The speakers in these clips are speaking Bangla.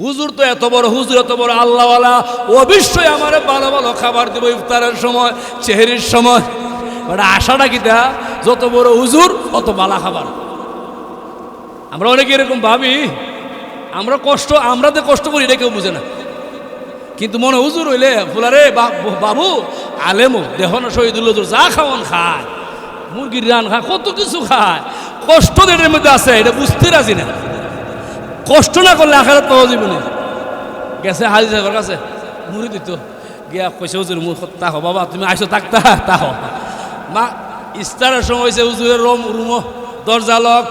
হুজুর তো এত বড় হুজুর, এত বড় আল্লাহওয়ালা, অবশ্যই আমার ভালো ভালো খাবার দেব ইফতারের সময়, সেহরির সময়। ওটা আশাটা কি তা, যত বড় হুজুর অত ভালো খাবার। আমরা অনেকে এরকম ভাবি, আমরা তো কষ্ট করি, এটা কেউ বুঝে না। কিন্তু মনে হুজুর হইলে ফুলারে বাবু আলেমো দেহ না শহীদুল হুজুর যা খাওয়ান খায়, মুরগির রান খায়, কত কিছু খায়, কষ্ট এটার মধ্যে আছে, এটা বুঝতে রাজি না। কষ্ট না করলে আখেরাত পাওয়া যাবে না। গেছে হাজি সাহেবের কাছে মুড়ি দিত, গিয়া কইছে হুজুর মুখ তাহ বাবা তুমি আইসো থাকতা তাহ মা ইস্তারের সময় হয়েছে, হুজুরের রুমো দরজা লক।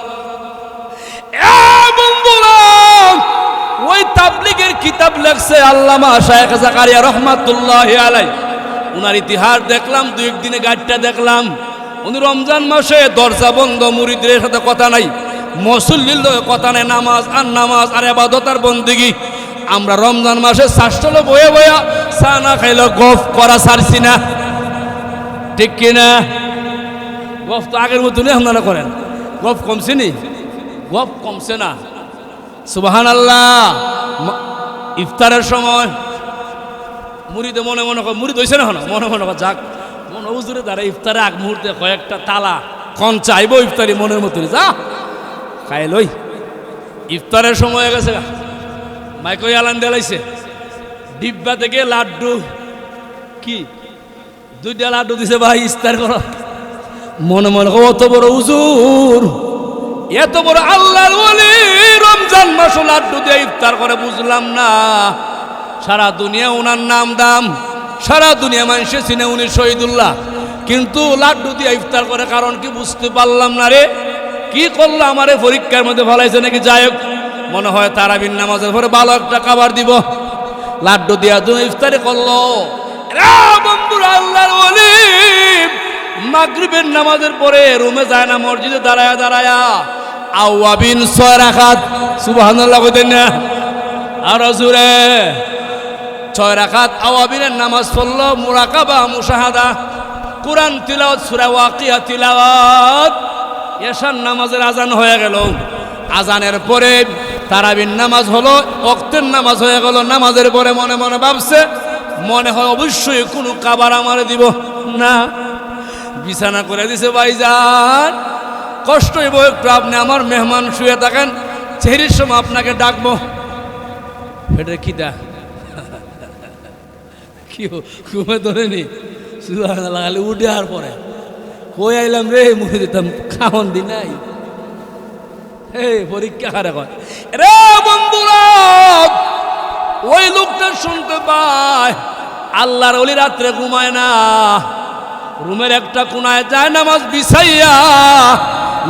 ওই তাবলীগের কিতাব লেখছে আল্লামা শায়েখ জাকারিয়া রাহমাতুল্লাহি আলাইহি, উনার ইতিহাস দেখলাম, দুই একদিনে গাড়িটা দেখলাম। উনি রমজান মাসে দরজা বন্ধ, মুরিদদের সাথে কথা নাই, মুসল্লির কথা নাই, নামাজ আর ইবাদত আর বন্দেগী। আমরা রমজান মাসে শ্বাসটলো বয়ে বয়া চা না খাইলো গফ করা ছাড়ছি না, ঠিক কিনা? গফ তো আগের মতনই আপনারা করেন, গফ কমছে নি? গফ কমছে না। সুবহানাল্লাহ। ইফতারের সময় মুড়িতে মনে মুড়িদ হয়েছে না, মনে যাক মনে হুজুরে দ্বারা ইফতারে আগ মুহূর্তে কয়েকটা তালা কন চাইব ইফতারি মনের মতো যা খাই লই। ইফতারের সময় হয়ে গেছে, মাইকই আলান দেলাইছে, ডিব্বা থেকে লাড্ডু কি 2টা লাড্ডু দিছে, ভাই ইফতার করো। মনে অত বড় হুজুর, এত বড় আল্লাহর ওলি, রমজান মাসে লাড্ডু দিয়ে ইফতার করে, বুঝলাম না। সারা দুনিয়া ওনার নাম দাম, সারা দুনিয়া মানুষে চিনে উনি শহীদুল্লাহ, কিন্তু লাড্ডু দিয়ে ইফতার করে কারণ কি বুঝতে পারলাম না রে। কি করলো আমারে পরীক্ষার মধ্যে ফলাইছে নাকি? যাই হোক, মনে হয় তারাবির নামাজের পরে ভালো একটা খাবার দিব, লাড্ডু দিয়া দুই ইফতারি করলো। বন্ধুরা, আল্লাহর ওলি মাগরিবের নামাজের পরে রুমে যায় না, মসজিদে দাঁড়ায়া আওয়াবিন 6 রাকাত, সুবহানাল্লাহ কইতেন না? আর জোরে 6 রাকাত আওয়াবিনের নামাজ পড়লো, মুরাকাবা মুশাহাদা, কুরআন তিলাওয়াত, সূরা ওয়াকিয়া তিলাওয়াত। এশার নামাজের আজান হয়ে গেল, আজানের পরে তারাবির নামাজ হলো, ওয়াক্তের নামাজ হয়ে গেল। নামাজের পরে মনে ভাবছে, মনে হয় অবশ্যই কোনো খাবার আমারে দিব না, বিছানা করে দিছে। ভাইজান কষ্ট হইব একটু, আপনি আমার মেহমান শুয়ে থাকেন, সেহরির সময় আপনাকে ডাকবো। এটা কি দা কি ঘুমে ধরেনি, সুবহানাল্লাহ, উঠে আর পরে কই আইলাম রে, মুখে দিতাম খাওয়ান দি নাই। পরীক্ষা খারে রে বন্ধুরা, ওই লোকটা শুনতে পায় আল্লাহর ওলি রাত্রে ঘুমায় না, রুমের একটা কোনায় যায় নামাজ বিছাইয়া,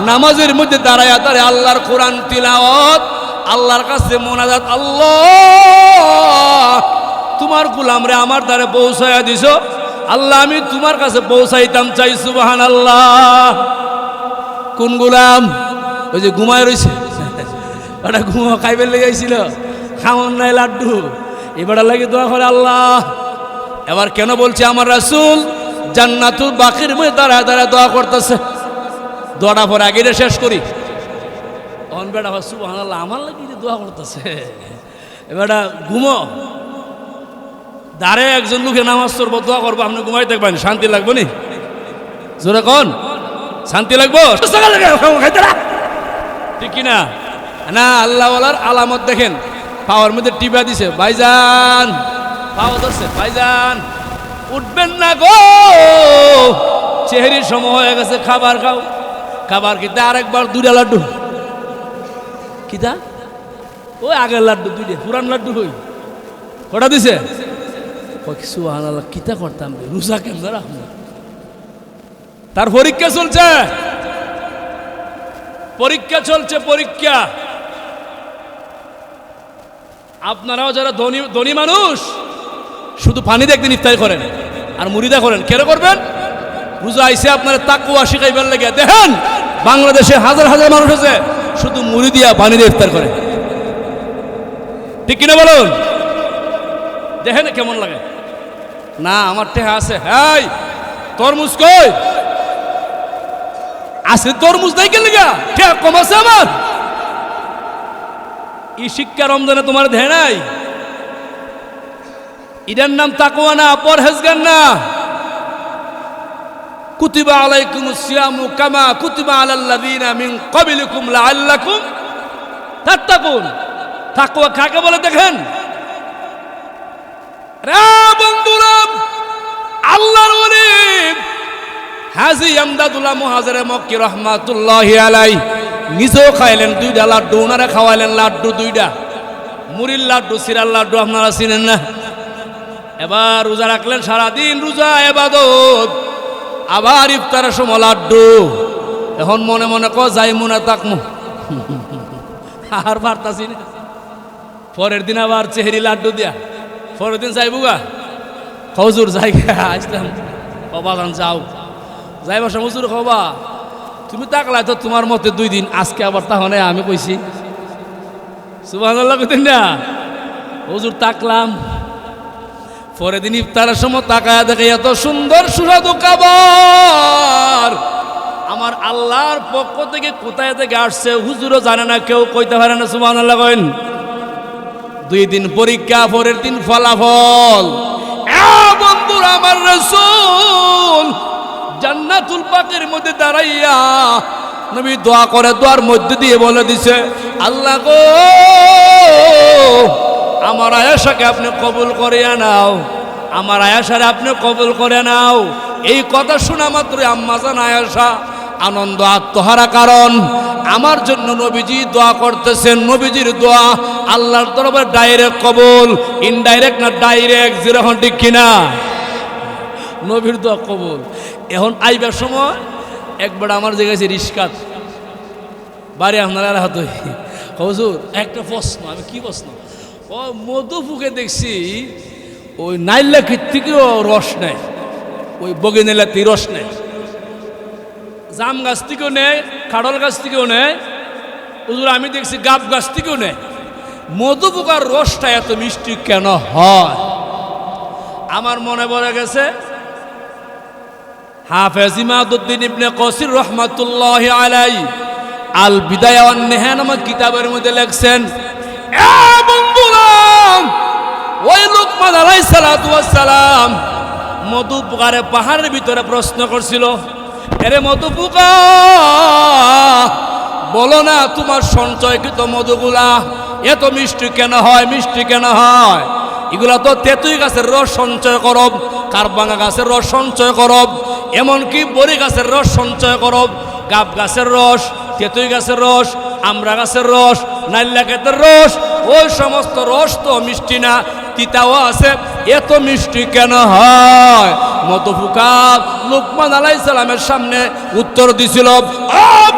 নামাজের মধ্যে দাঁড়ায়া আল্লাহর কোরআন তিলাওয়াত, আল্লাহর কাছে মোনাজাত। আল্লাহ, তোমার গোলাম রে আমার দ্বারে পৌঁছায়া দিছো, আল্লাহ আমি তোমার কাছে পৌঁছাইতাম চাই। সুবহানাল্লাহ। কোন গোলাম? ওই যে ঘুমায় রয়েছে, ওটা খাইবার লেগে আইছিল, খাওয়ান নাই লাড্ডু, এবার লাগে দোয়া করে আল্লাহ। এবার কেন বলছে আমার রাসূল জান্নাতুল বাকির মধ্যে দাঁড়ায় দোয়া করতেছে, দোয়াটা পরে আগে শেষ করি। তখন বেটা সুবহানাল্লাহ আমার লাগি দোয়া করতেছে, এবারটা ঘুমো দাঁড়ে একজন লোকে নামাজ পড়বো, দোয়া করবো, আপনি ঘুমাই থাকবেন, শান্তি লাগবো নি? জোরে কোন শান্তি লাগবো? ঠিক কিনা? না, আল্লাহওয়ালার আলামত দেখেন, পাওয়ার মধ্যে টিপা দিছে, ভাইজান পাওয়া ধরছে, ভাইজান উঠবেন না গো, সেহরির সময় হয়ে গেছে, খাবার খাও। খাবার খেতে আরেকবার 2টা লাড্ডু, কিতা ওই আগের লাড্ডু 2টা, পুরান লাড্ডু হই কটা দিছে? সুবহানাল্লাহ, কিতা করতাম রোজা কেমন রাখবো? তার পরীক্ষা চলছে, পরীক্ষা। আপনারাও যারা ধনী মানুষ, শুধু পানিতে একদিন ইফতারি করেন আর মুড়িদা করেন, কেন করবেন? রোজা আইসে আপনারা তাকওয়া শিখাইবার লাগে। দেখেন বাংলাদেশে হাজার হাজার মানুষ আছে শুধু মুড়ি দিয়া পানি দিয়ে ইফতার করে, ঠিক কিনা বলুন? দেখেন কেমন লাগে। না আমার টেহা আছে, হ্যাঁ তরমুজ কই আছে? তরমুজ নাই কে লেগা টেহা কম আছে আমার? এই শিক্ষা রমজানে তোমার ধ্যান নাই? এটার নাম তাকওয়া না, পরহেজগার না। কুতিবা আলাইকুমুস সিয়ামু কামা কুতিবা আলাল্লাযিনা মিন ক্বাবলিকুম লাআল্লাকুম তাত্তাকুন। তাকওয়া কাকে বলে দেখেন? রে বন্ধুরা, আল্লাহর ওলি হাজী আমদাদুল্লাহ মুহাজিরে মক্কি রাহমাতুল্লাহি আলাইহি নিজেও খাইলেন 2টা লাড্ডু, ওনারা খাওয়াইলেন লাড্ডু 2টা, মুড়ির লাড্ডু, সিরার লাড্ডু, আপনারা চিনেন না? এবার রোজা রাখলেন, সারাদিন রোজা ইবাদত, আবার ইফতারের সময় লাড্ডু। এখন মনে মনে যাই মনে তাকমু, আর পারতাছি না। পরের দিন আবার চেহারি লাড্ডু দিয়া, পরের দিন যাইবো গা, হুজুর যাই আসলাম, বাবাজান যাও, যাই বসা হুজুর খবা তুমি তাকলাই তো তোমার মতে 2 দিন, আজকে আবার তাহলে আমি কইছি সুবহানাল্লাহ কইতেন না? হুজুর তাকলাম, পরের দিন ইফতারের সময় তাকায়া দেখে এত সুন্দর সুস্বাদু খাবার, আমার আল্লাহর পক্ষ থেকে কোথায় থেকে আসছে হুজুরও জানে না, কেউ কইতে পারে না। সুবহানাল্লাহ কইন। 2 দিন পরীক্ষা, পরের দিন ফলাফল। বন্ধুরা, আমার রাসূল জান্নাতুল পাকের মধ্যে দাঁড়াইয়া নবী দোয়া করে, দোয়ার মধ্যে দিয়ে বলে দিছে, আল্লাহ গো আমার আয়েশাকে আপনি কবুল করিয়া নাও, আমার আয়েশারে আপনি কবুল করে নাও। এই কথা শোনা মাত্র আম্মাজান আয়েশা আনন্দ আত্মহারা, কারণ আমার জন্য নবীজি দোয়া করতেছেন। নবীজির দোয়া আল্লাহর দরবারে ডাইরেক্ট কবুল, ইনডাইরেক্ট না ডাইরেক্ট, যেরকম ঠিক কিনা? নবীর দোয়া কবুল। এখন আইবার সময় একবার আমার জায়গায় রিস্কাত বাড়ি আপনারা হাত, হুজুর একটা প্রশ্ন। আমি কি প্রশ্ন? ও মধু ফুকে দেখছি ওই নাইল্লা থেকেও রস নেয়, ওই বগিনেলাতে রস নেয়, জাম গাছ থেকেও নেয়, কাঁঠাল গাছ থেকেও নেয়, হুজুর আমি দেখছি গাব গাছ থেকেও নেয়। মধু পোকার রসটা এত মিষ্টি কেন হয়? আমার মনে পড়ে গেছে হাফেজ ইমাদউদ্দিন ইবনে কাসির রাহমাতুল্লাহি আলাইহি আল বিদায়া ওয়ান নিহায়া নামক কিতাবের মধ্যে লেখছেন, বন্ধুরা ওই লোকমান আলাইহিস সালাতু ওয়াস সালাম মধু পোকারে পাহাড়ের ভিতরে প্রশ্ন করছিল, এরে মধু পোকা বলো না তোমার সঞ্চয়কৃত মধুগুলা এত মিষ্টি কেন হয়? মিষ্টি কেন হয়? এগুলা তো তেঁতুই গাছের রস সঞ্চয় করব, কারবাঙ্গা গাছের রস সঞ্চয় করব, এমনকি বড়ি গাছের রস সঞ্চয় করব, গাব গাছের রস, তেঁতুই গাছের রস, আমড়া গাছের রস, নাইল্লা গাছের রস, ওই সমস্ত রস তো মিষ্টি না, তিতাও আছে, এত মিষ্টি কেন হয়? মধু পোকা লোকমান আলাইহিস সালামের সামনে উত্তর দিছিল,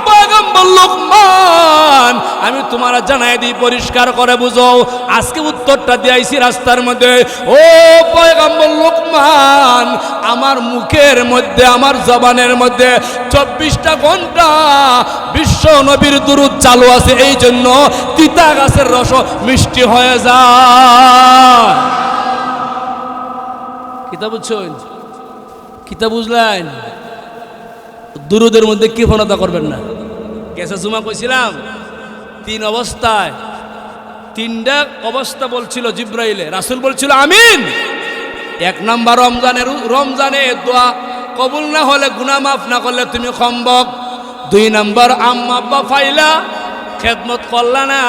পয়গম্বর লোকমান আমি তোমারা জানাই দিই, পরিষ্কার করে বুঝো। আজকে উত্তরটা দিয়েছি রাস্তার মধ্যে। ও পয়গম্বর লোকমান, আমার মুখের মধ্যে, আমার জবানের মধ্যে 24টা ঘন্টা বিশ্ব নবীর দুরূদ চালু আছে, এই জন্য তিতা গাছের রস মিষ্টি হয়ে যায়। কিতাব বুঝছেন? কিতাব বুঝলেন? দুরুদের মধ্যে কৃপণতা করবেন না। কেসে জুমা কইছিলাম 3 অবস্থায়, 3টা অবস্থা বলছিল জিব্রাইলে, রাসূল বলছিল আমিন। 1 নাম্বার রমজানে দোয়া কবুল না হলে, গুনাহ মাফ না করলে তুমি খম্বক। 2 নাম্বার আম্মা আব্বা ফাইলা, খেদমত করলা না,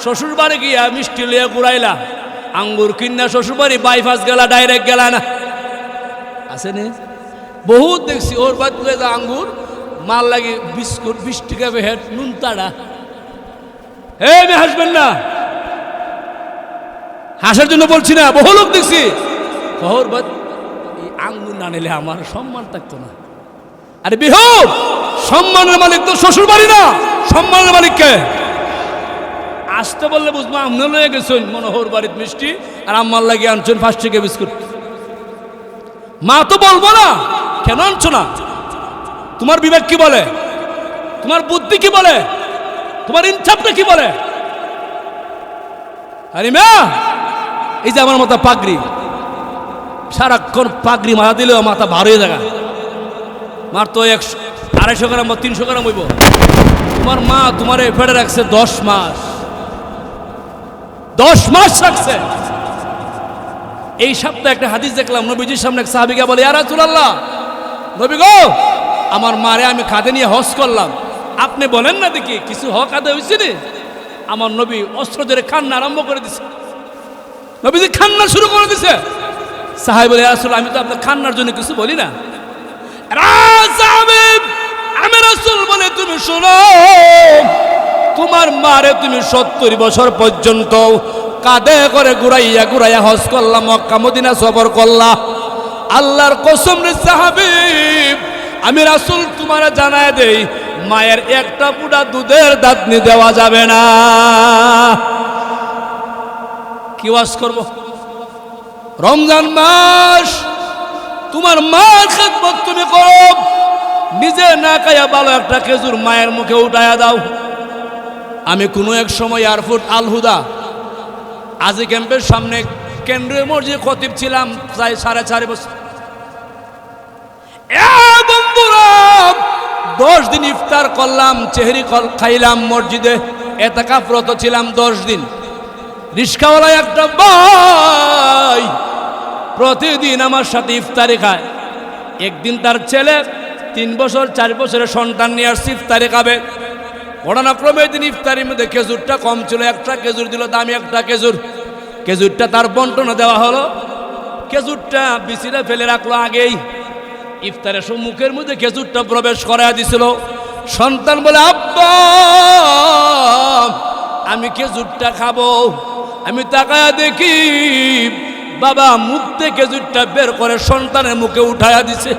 শ্বশুর বাড়ি গিয়া মিষ্টি লিয়ে ঘুরাইলা, আঙ্গুর কিনা শ্বশুর বাড়ি বাইপাস গেলা, ডাইরেক্ট গেলা না, আছে নি বহুত দেখছি। ওর বাদ যা আঙ্গুর মাল লাগে বিস্কুট 20 টাকা হেড নুন তাড়া। হে আমি হাসবেন না, হাসার জন্য বলছি না, বহু লোক দেখছি। ওর বাদ এই আঙ্গুর না নিলে আমার সম্মান থাকতো না। আরে বিহুব, সম্মানের মালিক তো শ্বশুর বাড়ি না, সম্মানের মালিককে আসতে বললে বুঝবো আমনে লয়ে গেছেন মনোহর বাড়ির মিষ্টি, আর আম্মার লাগে আনছেন 5 টাকা বিস্কুট। মা তো বলবো না, কেন আনছো না? তোমার বিবেক কি বলে? তোমার বুদ্ধি কি বলে? তোমার ইনসাফটা কি বলে? আরে মা, এই যে আমার মাথা পাগড়ি, সারাক্ষণ পাগড়ি মাথা দিলেও মাথা ভার হয়ে যায়। মার তো 100-250 গ্রাম বা 300 গ্রাম হইব। তোমার মা তোমার ফেডে রাখছে 10 মাস, 10 মাস রাখছে। এই সপ্তাহে একটা হাদিস দেখলাম, নবীজির সামনে এক সাহাবীকে বলে, ইয়া রাসূলুল্লাহ, নবী গো, আমার মারে আমি কাঁধে নিয়ে হজ করলাম, আপনি বলেন না দেখি কিছু হক আদায় হয়েছে রে? আমার নবী অস্ত্র ধরে কান্না আরম্ভ করে দিছে। নবীজি কান্না শুরু করে দিছে। সাহাবী বলে, ইয়া রাসূলুল্লাহ, আমি তো আপনার কান্নার জন্য কিছু বলি না। আমি রাসূল বলে, তুমি শোনো, তোমার মারে তুমি 70 বছর পর্যন্ত কাঁধে করে ঘুরাইয়া ঘুরাইয়া হজ করলাম, মক্কা মদিনা সফর করলা। আল্লাহর কসম রে সাহাবী, আমি রাসূল তোমারে জানায় দেই, মায়ের একটা পুডা দুধের দাতনি দেওয়া যাবে না। কি ওয়াজ করব? রমজান মাস, তোমার মার খেদমত তুমি করো, নিজে না খাইয়া ভালো একটা খেজুর মায়ের মুখে উঠাইয়া দাও। আমি কোনো এক সময় এয়ারপোর্ট আল হুদা আজি ক্যাম্পের সামনে কেন্দ্রীয় মসজিদে খতিব ছিলাম প্রায় 4.5 বছর। বন্ধুরা, 10 দিন ইফতার করলাম, চেহরি খাইলাম মসজিদে, এতেকাফরত ছিলাম 10 দিন। রিস্কাওয়ালা একটা ভাই প্রতিদিন আমার সাথে ইফতারি খায়। একদিন তার ছেলে 3 বছর 4 বছরের সন্তান নিয়ে আসছে, ইফতারি খাবে। ঘটনাক্রমে দিন ইফতারির মধ্যে খেজুরটা কম ছিল, একটা খেজুর দিল, দামি একটা খেজুর। খেজুরটা তার বন্টনে দেওয়া হলো, খেজুরটা বিছিয়ে ফেলে রাখলো আগেই। ইফতারের মুখের মধ্যে খেজুরটা প্রবেশ করায় দিছিল। সন্তান বলে, আব্বা, আমি খেজুরটা খাবো। আমি তাকায়া দেখি বাবা মুখ থেকে খেজুরটা বের করে সন্তানের মুখে উঠায়া দিছে।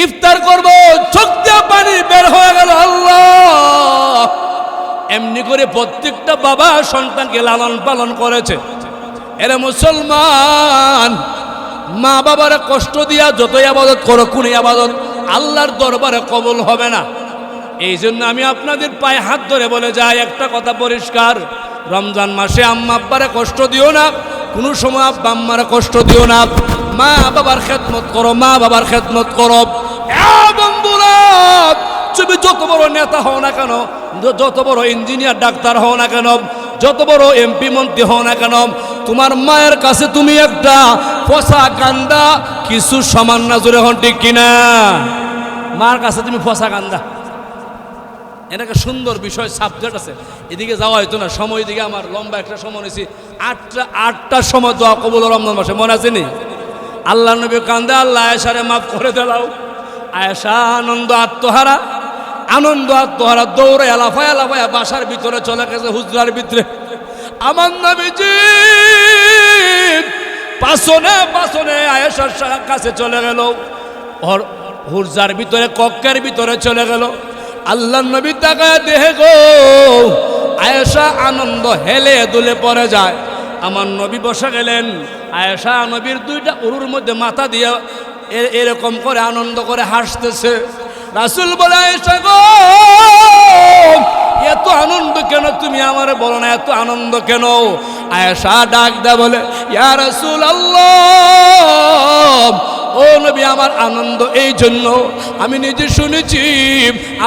ইফতার করব, চোখ দিয়ে পানি বের হয়ে গেল। আল্লাহ, এমনি করে প্রত্যেকটা বাবা সন্তানকে লালন পালন করেছে। এরা মুসলমান, মা বাবারে কষ্ট দিয়া যতই আবাদত করো, কোন আবাদত আল্লাহর দরবারে কবুল হবে না। এই জন্য আমি আপনাদের পায়ে হাত ধরে বলে যাই, একটা কথা পরিষ্কার, রমজান মাসে আম্মা আব্বারে কষ্ট দিও না, কোনো সময় আব্বা আম্মারে কষ্ট দিও না। মা বাবার খেদমত করো, মা বাবার খেদমত করো। বন্ধুরা, তুমি যত বড় নেতা হও না কেন, যত বড় ইঞ্জিনিয়ার ডাক্তার হও না কেন, যত বড় এমপি মন্ত্রী হও না কেন, তোমার মায়ের কাছে তুমি একটা ফসা কান্দা কিছু সমান না। জোরে হন ঠিক কিনা? মার কাছে তুমি ফসা কান্দা, এটা একটা সুন্দর বিষয়, সাবজেক্ট আছে। এদিকে যাওয়া হয়তো না, সময় দিকে আমার লম্বা একটা সময় নিয়েছি। 8টার সময় দোয়া কবুল রমজান মাসে, মনে আছে নি? আল্লাহ নবী কান্দে, আল্লাহ আয়েশারে মাফ করে দিলাও। আয়েশা আনন্দ আত্মহারা দৌড়ে এলাফায় বাসার ভিতরে চলে গেছে, হুজরার ভিতরে। আমার নবীজি পাছনে আয়েশার কাছে চলে গেল, হুজরার ভিতরে কক্ষের ভিতরে চলে গেল। আল্লাহ নবী তাকায় দেহে গো, আয়েশা আনন্দ হেলে দুলে পড়ে যায়। আমার নবী বসে গেলেন, আয়েশা নবীর 2টা উরুর মধ্যে মাথা দিয়ে এরকম করে আনন্দ করে হাসতেছে। রাসূল বলে, আয়েশা গো, এত আনন্দ কেন? তুমি আমারে বলো না এত আনন্দ কেন? আয়েশা ডাক দা বলে, ইয়া রাসূলুল্লাহ, ও নবী, আমার আনন্দ এই জন্য, আমি নিজে শুনেছি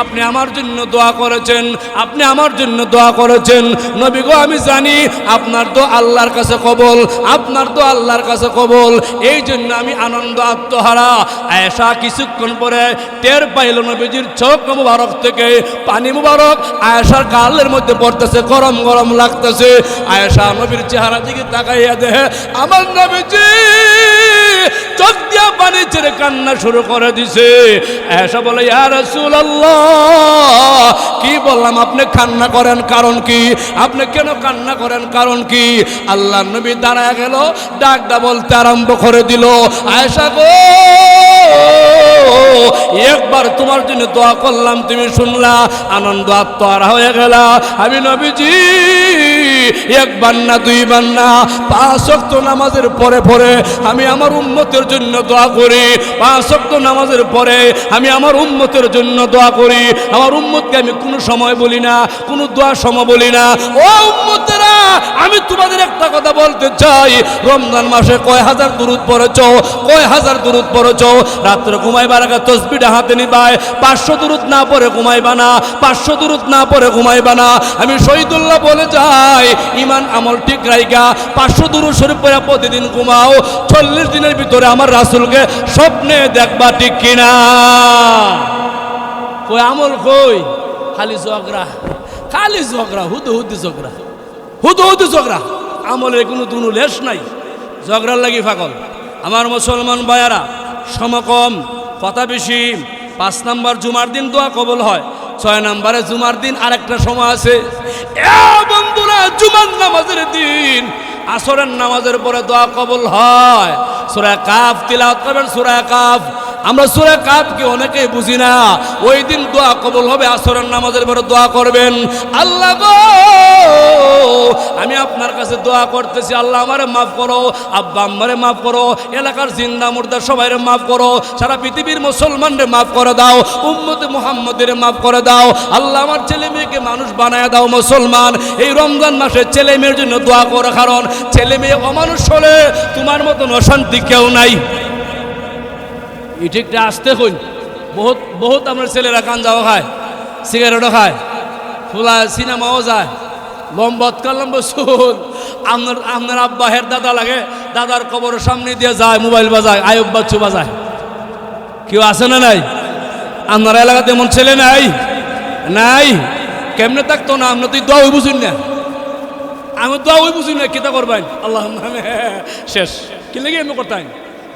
আপনি আমার জন্য দোয়া করেছেন, আপনি আমার জন্য দোয়া করেছেন। নবী গো, আমি জানি আপনার দোয়া আল্লাহর কাছে কবুল, আপনার দোয়া আল্লাহর কাছে কবুল, এই জন্য আমি আনন্দ আত্মহারা। আয়েশা কিছুক্ষণ পরে টের পাইল নবীজির চোখ মুবারক থেকে পানি মুবারক আয়েশার গালের মধ্যে পড়তেছে, গরম গরম লাগতেছে। আয়েশা নবীর চেহারা দিকে তাকাইয়া দেখে আমার নবীজি চোখ দিয়া পানি ছেড়ে কান্না শুরু করে দিছে। আয়েশা বলে, ইয়া রাসূলুল্লাহ, কি বললাম, আপনি কান্না করেন কারণ কি? আপনি কেন কান্না করেন কারণ কি? আল্লাহর নবী দাঁড়ায় গেল, ডাকটা বলতে আরম্ভ করে দিল, আয়েশা গো, একবার তোমার জন্য দোয়া করলাম, তুমি শুনলা, আনন্দ আত্মহারা হয়ে গেল। আমি নবীজি একবার না, 2বার না, 5 ওয়াক্ত নামাজের পরে পরে আমি আমার উম্মতের জন্য দোয়া করি। 5 ওয়াক্ত নামাজের পরে আমি আমার উম্মতের জন্য দোয়া করি। আমার উম্মতকে আমি কোনো সময় বলি না, কোনো দোয়ার সময় বলি না, ও উম্মতেরা, আমি তোমাদের একটা কথা বলতে চাই, রমজান মাসে কয় হাজার দুরূদ পড়েছো, কয় হাজার দুরূদ পড়েছো? রাত্রে ঘুমাইবার আগে তসবিহটা হাতে নিবাই, 500 দুরূদ না পড়ে ঘুমাইবা না, 500 দুরূদ না পড়ে ঘুমাইবা না। আমি শহীদুল্লাহ বলে যাই, ইমান আমল ঠিক রাইখা 500 দুরূদ শরীফ পড়ে প্রতিদিন ঘুমাও, 40 দিনের ভিতরে আমার রাসূলকে স্বপ্নে দেখবা, ঠিক কিনা? কই আমল কই? খালি ঝগড়া, খালি ঝগড়া, হুদু হুদু ঝগড়া, হুদু হুদু ঝগড়া। আমলের কোনো দুনু লেশ নাই, ঝগড়ার লাগি পাগল। আমার মুসলমান ভাইয়ারা, সমকম, কথা বেশি। 5 নাম্বার জুমার দিন দোয়া কবুল হয়, 6 নাম্বারে জুমার দিন আরেকটা সময় আছে। এ বন্ধুরা, জুমার নামাজের দিন আসরের নামাজের পরে দোয়া কবুল হয়। সূরা কাফ তিলাওয়াত করবেন, সূরা কাফ। আমরা সূরা কাফকে অনেকেই বুঝি না। ওই দিন দোয়া কবুল হবে, আসরের নামাজের পরে দোয়া করবেন, আল্লাহ গো আমি আপনার কাছে দোয়া করতেছি, আল্লাহ আমারে মাফ করো, আব্বা আম্মারে মাফ করো, এলাকার জিন্দা মুর্দা সবাইরে মাফ করো, সারা পৃথিবীর মুসলমানরে মাফ করে দাও, উম্মতে মুহাম্মদের মাফ করে দাও। আল্লাহ আমার ছেলে মেয়েকে মানুষ বানায় দাও। মুসলমান, এই রমজান মাসে ছেলে মেয়ের জন্য দোয়া করো, কারণ ছেলে মেয়ে অমানুষ হলে তোমার মতন অশান্তি কেউ নাই। ঠিকটা আসতে হইন। বহুত বহুত আপনার ছেলেরা গাঁজাও খায়, সিগারেটও খায়, খোলা সিনেমাও যায়, লম্বৎকার লম্ব চুল। আপনার আব্বা হের দাদা লাগে, দাদার কবরের সামনে দিয়ে যায়, মোবাইল বাজায়, আয়ুব বাচ্চু বাজায়। কেউ আছে না নাই? আপনার এলাকাতে এমন ছেলে নাই? নাই? কেমনে থাকতো না? আপনার তুই দোয়া বুঝুন না, আমি দোয়া বুঝি না, কিতা করবেন? আল্লাহ শেষ। কি লেগে এমনি করতেন?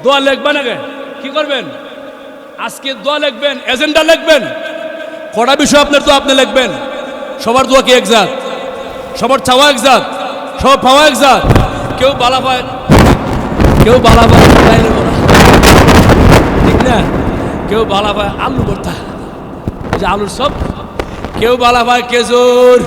দোয়া লিখবেন আগে, কি করবেন? আজকে দোয়া লিখবেন, এজেন্ডা লিখবেন, কটা বিষয় আপনার দোয়া আপনি লিখবেন। সবার দোয়া কি একজাত? সবার চাওয়া একজাত? সবার পাওয়া একজাত? কেউ বালা পায়, কেউ বালা পায় ঠিক না, কেউ বালা পায় আলু ভর্তা, যে আলুর সব, কেউ বালা পায় খেজুর।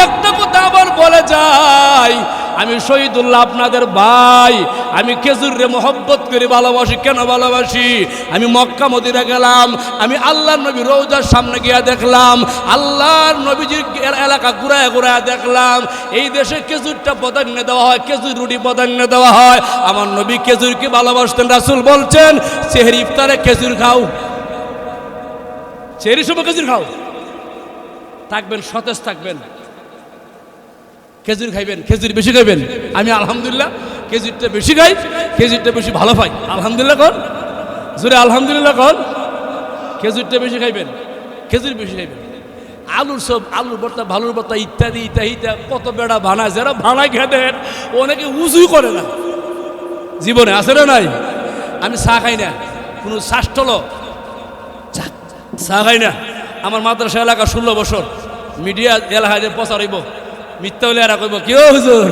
একটা কথা আবার বলে যাই, আমি শহীদুল্লাহ আপনাদের ভাই, আমি খেজুরে মহব্বত করে ভালোবাসি। কেন ভালোবাসি? আমি মক্কা মদিনা গেলাম, আমি আল্লাহর নবী রওজার সামনে গিয়া দেখলাম, আল্লাহর নবীজির এলাকা ঘুরায় ঘুরায় দেখলাম, এই দেশে খেজুরটা প্রাধান্য দেওয়া হয়, খেজুর রুটি প্রাধান্য দেওয়া হয়। আমার নবী খেজুরকে ভালোবাসতেন। রাসূল বলছেন, সেহরি ইফতারে খেজুর খাও, সেহরির সময় খেজুর খাও, থাকবেন সতেজ থাকবেন, খেজুর খাইবেন, খেজুর বেশি খাইবেন। আমি আলহামদুলিল্লাহ খেজুরটা বেশি খাই, খেজুরটা বেশি ভালো পাই। আলহামদুলিল্লাহ কর, জোরে আলহামদুলিল্লাহ কর। খেজুরটা বেশি খাইবেন, খেজুর বেশি খাইবেন। আলুর সব, আলুর ভর্তা, ভালুর ভর্তা ইত্যাদি ইত্যাদি কত বেড়া বানায়, যারা বানায় খেতেন অনেকে উজুই করে না জীবনে, আছে না নাই? আমি চা খাই না, কোনো শাস্তল চা খাই না। আমার মাদ্রাসা এলাকা 16 বছর মিডিয়া এলাকায় প্রচার হইব, মিথ্যা হলে এরা কইব কেউ হুজুর,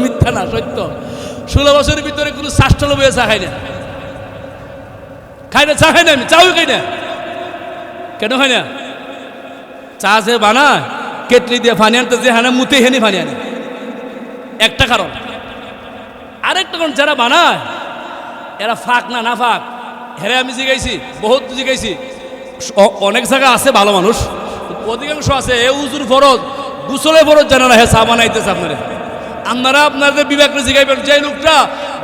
মিথ্যা না সত্য। 16 বছরের ভিতরে কোনো শাস্তল বইয়ে চা খাই না, খাই না, চা খাই না, আমি চাও খাই না। কেন খাই না? চা যে বানায় কেটলি দিয়ে পানি আনতে, যে হানে মুতে হেনে পানি আনে, একটা কারণ। আরেকটা কারণ, যারা বানায় এরা ফাঁক না, না ফাঁক, হেরে আমি জিগাইছি, বহুত জিগাইছি। অনেক জায়গা আছে ভালো মানুষ, অধিকাংশ আছে এ উজুর ফরজ, গুসলের ফরজ জানে না, হ্যাঁ চা বানাইতেছে। আপনারা আপনাদের বিবেকরে জিগাইবেন, যে লোকটা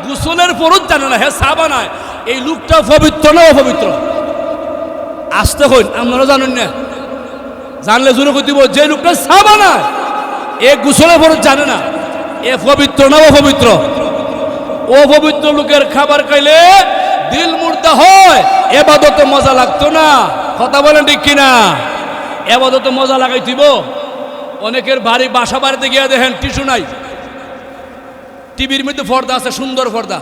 গুসলের ফরজ জানে না, হ্যাঁ চা বানায়, এই লোকটা পবিত্র না অপবিত্র? আসতে হইন, আপনারা জানেন না, জানলে জোরে কই দিব, যে লোকটা চা বানায় এ গুসলের ফরজ জানে না, এ পবিত্র না অপবিত্র? অপবিত্র লোকের খাবার খাইলে দিল মুর্দা হয়, এবাদতে মজা লাগতো না। কথা বলেন ঠিক কিনা? এবাদতে মজা লাগাই দিব। অনেকের বাড়ি, বাসা বাড়িতে গিয়ে দেখেন টিস্যু নাই, টিভির মধ্যে পর্দা আছে, সুন্দর পর্দা,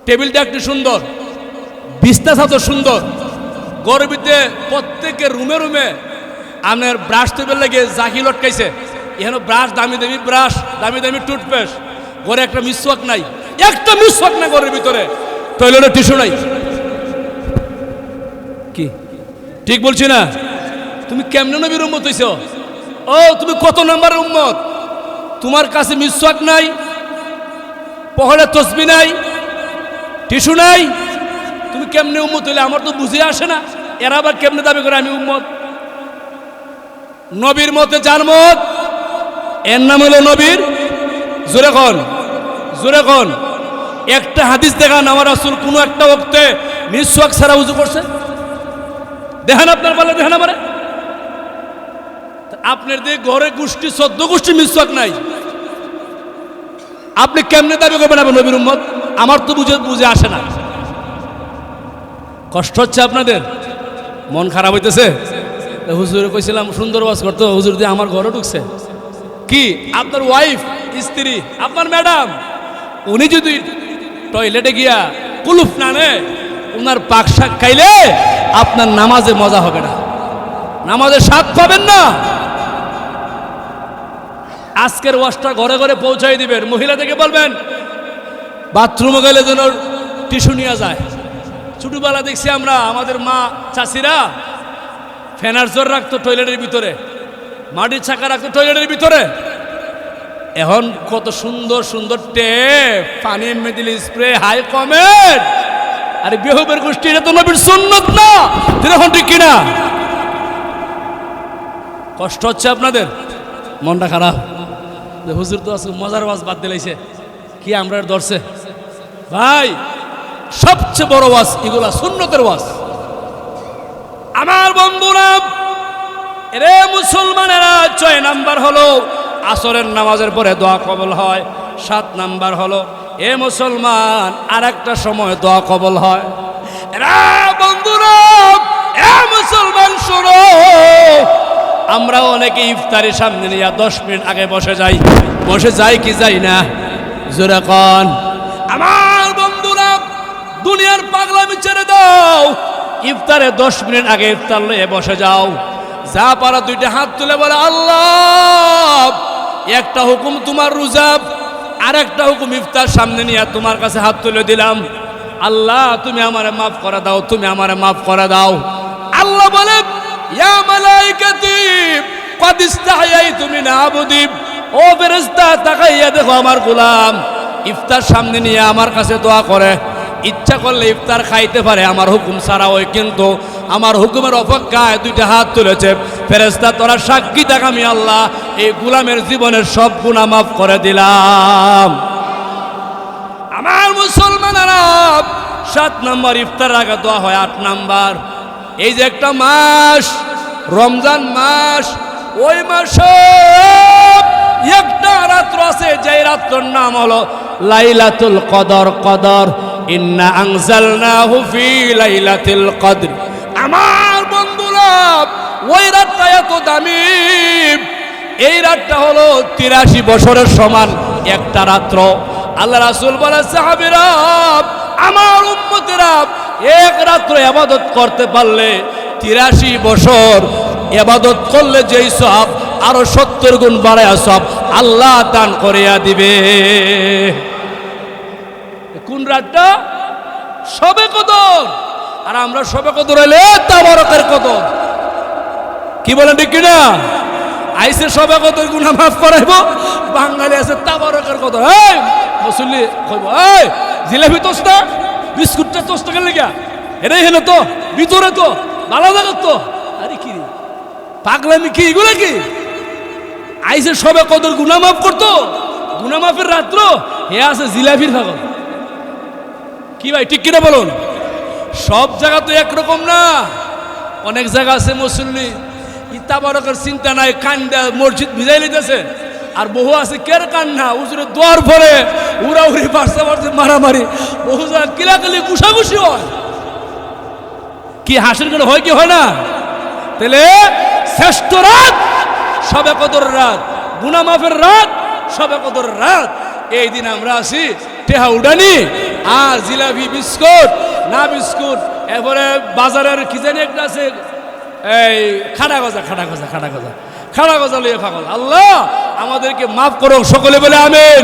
টেবিলটা একটু সুন্দর, বিছনা ছাতো সুন্দর, গরবিতে প্রত্যেকের রুমে রুমে আপনার ব্রাশ টেবিল লাগে জাকি লটকাইছে, এখানে ব্রাশ, দামি দামি ব্রাশ, দামি দামি টুথপেস্ট, ঘরে একটা মিসওয়াক নাই, একটা মিসওয়াক নাই ঘরের ভিতরে, টয়লেটে টিস্যু নাই। কি ঠিক বলছি না? তুমি কেমনে নবীর উম্মত হইছ? ও তুমি কত নম্বরের উম্মত? তোমার কাছে মিসওয়াক নাই, পহলে তসবি নাই, টিস্যু নাই, তুমি কেমনে উম্মত হইলে? আমার তো বুঝে আসে না, এরা আবার কেমনে দাবি করে আমি উম্মত? নবীর মতে যার মত, এর নাম হলো নবীর। জোরে কোন, জোরে কোন। একটা হাদিস দেখান আমার রাসূল কোন একটা ওয়াক্তে মিসওয়াক ছাড়া ওযু করছে? দেখেন আপনার বলে, দেখেন আমারে। আপনার দিয়ে ঘরে গোষ্ঠী 14 গোষ্ঠী মিসওয়াক নাই, আপনি কেমনে দাবি করবেন আপনি নবীর উম্মত? আমার তো বুঝে আসে না। কষ্ট হচ্ছে আপনাদের, মন খারাপ হইতেছে। হুজুরে কইছিলাম সুন্দর ওয়াজ করতে, হুজুর দিয়ে আমার ঘরে ঢুকছে। কি আপনার ওয়াইফ, স্ত্রী, আপনার ম্যাডাম, উনি যদি টয়লেটে গিয়া কুলুফ না নেয়, উনার পাক শাক খাইলে আপনার নামাজে মজা হবে না, নামাজের স্বাদ পাবেন না। আজকের ওয়াজটা ঘরে ঘরে পৌঁছাই দিবেন। মহিলাদেরকে বলবেন বাথরুমে গেলে যেন টিস্যু নিয়ে যায়। ছোটবেলা দেখছি আমরা আমাদের মা চাচিরা ফেনার জোর রাখতো টয়লেটের ভিতরে, মাটির চাকা রাখতো টয়লেটের ভিতরে। এখন কত সুন্দর সুন্দর ট্যাপ, পানি মেদিল স্প্রে, হাই কমেন্ট। আরে বেহুবের গোষ্ঠী, এটা তো নবীর সুন্নত না। এখন ঠিক কিনা? কষ্ট হচ্ছে আপনাদের, মনটা খারাপ। হুজুর তো আজকে মজার ওয়াজ বাদ দিলাইছে, কি আমরা ধরছে? ভাই সবচেয়ে বড় ওয়াজ এগুলা সুন্নতের ওয়াজ। আমার বন্ধুরা, রে মুসলমানেরা, 6 নাম্বার হলো আসরের নামাজের পরে দোয়া কবুল হয়। 7 নাম্বার হলো এ মুসলমান আর একটা সময় দোয়া কবুল হয়। রে বন্ধুরা, এ মুসলমান শোনো, আমরা অনেকে ইফতারের সামনে নিয়ে 10 মিনিট আগে বসে যাই কি যাই না? জোরে কোন। আমার বন্ধুরা, দুনিয়ার পাগলামি ছেড়ে দাও, ইফতারে 10 মিনিট আগে ইফতার লয়ে বসে যাও। যা পারা 2টা হাত তুলে বলে আল্লাহ, একটা হুকুম তোমার রোজা, আর একটা হুকুম ইফতার সামনে নিয়ে তোমার কাছে হাত তুলে দিলাম। আল্লাহ তুমি আমারে মাফ করে দাও, তুমি আমারে মাফ করে দাও। আল্লাহ বলে ইয়া মালাইকাতি ক্বাদ ইস্তাহয়াইতু মিন আবদি, ও ফেরেশতা তাকাইয়া দেখো আমার গোলাম ইফতার সামনে নিয়ে আমার কাছে দোয়া করে। ইচ্ছা করলে ইফতার খাইতে পারে আমার হুকুম ছাড়া, ওই কিন্তু আমার হুকুমের অপেক্ষায় 2টা হাত তুলেছে। ফেরেশতা তোরা সাক্ষী থাক, আমি আল্লাহ এই গোলামের জীবনের সব গুনাহ মাফ করে দিলাম। আমার মুসলমানেরা, 7 নাম্বার ইফতার আগে দোয়া হয়। 8 নাম্বার, এই যে একটা মাস রমজান মাস, ওই মাসে একটা রাত্র আছে, যে রাত্রের নাম হলো লাইলাতুল কদর। কদর ইন্না আনজালনাহু ফি লাইলাতিল কদর। আমার বন্ধুরা, ওই রাতটা এত দামি, এই রাতটা হলো 83 বছরের সমান একটা রাত্র। আল্লাহ রাসূল বলে সাহাবীরা, আমার উম্মতেরা এক রাত্র ইবাদত করতে পারলে 83 বছর ইবাদত করলে যেই সওয়াব আরো 70 গুণ বাড়ায়া সওয়াব আল্লাহ দান করিয়া দিবে। কোন রাতটা? শবে কদর। আর আমরা শবে কদর হইলে তাবারকের কদর। কি বলেন ঠিক কিনা? আইসে শবে কদর গুনাহ মাফ করাইব, বাঙালি আছে তাবারকের কদর। এই মুসল্লি কইব, এই জিলাপি তোস্তা, বিস্কুটটা তোস্তা কেন লাগা? এটাই হেন তো ভিতরে তো ভালো জায়গা তো। আরে কি পাগলামি কি এগুলো? কি আইসে শবে কদর গুনাহ মাফ করতো, গুনাহ মাফের রাত্র হে আছে জিলাপির পাগল। কি ভাই ঠিক কিনা বলুন? সব জায়গা তো একরকম না। অনেক জায়গা আছে মুসল্লি তাবারকের চিন্তা নাই, কান্দা মসজিদ ভিজাই লিতেছে। আর বহু আছে কের কান্না, উজুরে দোয়ার পরে উড়াউড়ি বাড়ছে মারামারি, বহু জায়গা কিলাকালি ঘুষাঘুষি হয়। কি হাসির করে হয় কি হয় না? তাহলে শ্রেষ্ঠ রাত শবে কদর রাত, গুনাহ মাফের রাত, শবে কদর রাত। এই দিন আমরা আসি টেহা উডানি আর জিলাপি বিস্কুট না বিস্কুট, এরপরে বাজারের কি জানি একটা আছে এই খাড়া গজা লইয়া পাগল। আল্লাহ আমাদেরকে মাফ করো, সকলে বলে আমিন।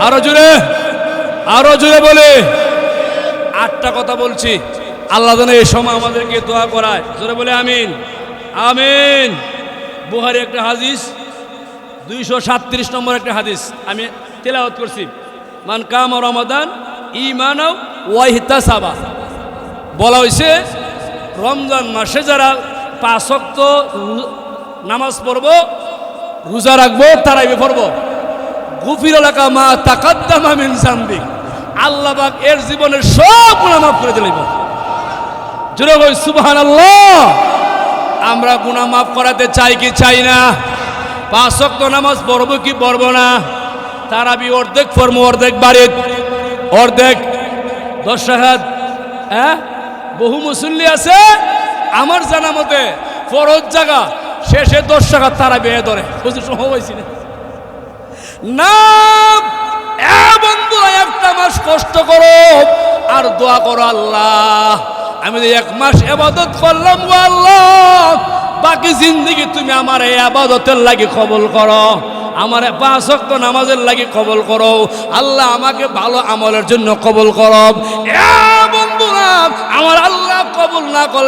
আরো জোরে বলে। 8টা কথা বলছি, আল্লাহ যেন এই সময় আমাদেরকে দোয়া করায়। জোরে বলে আমিন, আমিন। বুখারী একটা হাদিস, 237 নম্বর একটা হাদিস আমি তেলাওয়াত করছি। মান কামা রমাদান ঈমানাও ওয়া ইহতিসাবা, বলা হয়েছে রমজান মাসে যারা 5 ওয়াক্ত নামাজ পড়বো, রোজা রাখবো, তারাবি পড়বো, গুফির লাকা মা তাকাদ্দামা মিন যামবি, আল্লাহ পাক এর জীবনের সব গুনাহ মাফ করে দিলেন। জোরে বল সুবহানাল্লাহ। আমরা গুনাহ মাফ করাতে চাই কি চাই না? 5 ওয়াক্ত নামাজ পড়বো কি পড়বো না? তারাবি অর্ধেক পড়বো, অর্ধেক বাড়িত, অর্ধেক 10 রাকাত। হ্যাঁ, বহু মুসল্লি আছে আমার জানা মতে ফরজ জায়গা শেষে 10 রাকাত তারাবি ধরে, বুঝতে সময় হয়েছি না। বন্ধু, একটা মাস কষ্ট করো আর দোয়া করো, আল্লাহ আমি 1 মাস ইবাদত করলাম, ও আল্লাহ বাকি জিন্দেগি তুমি আমার এই ইবাদতের লাগি কবুল করো, আমার 5 ওয়াক্ত নামাজের লাগি কবুল করো, আল্লাহ আমাকে ভালো আমলের জন্য কবুল করো। বন্ধুরা, আমার আল্লাহ কবুল না করলে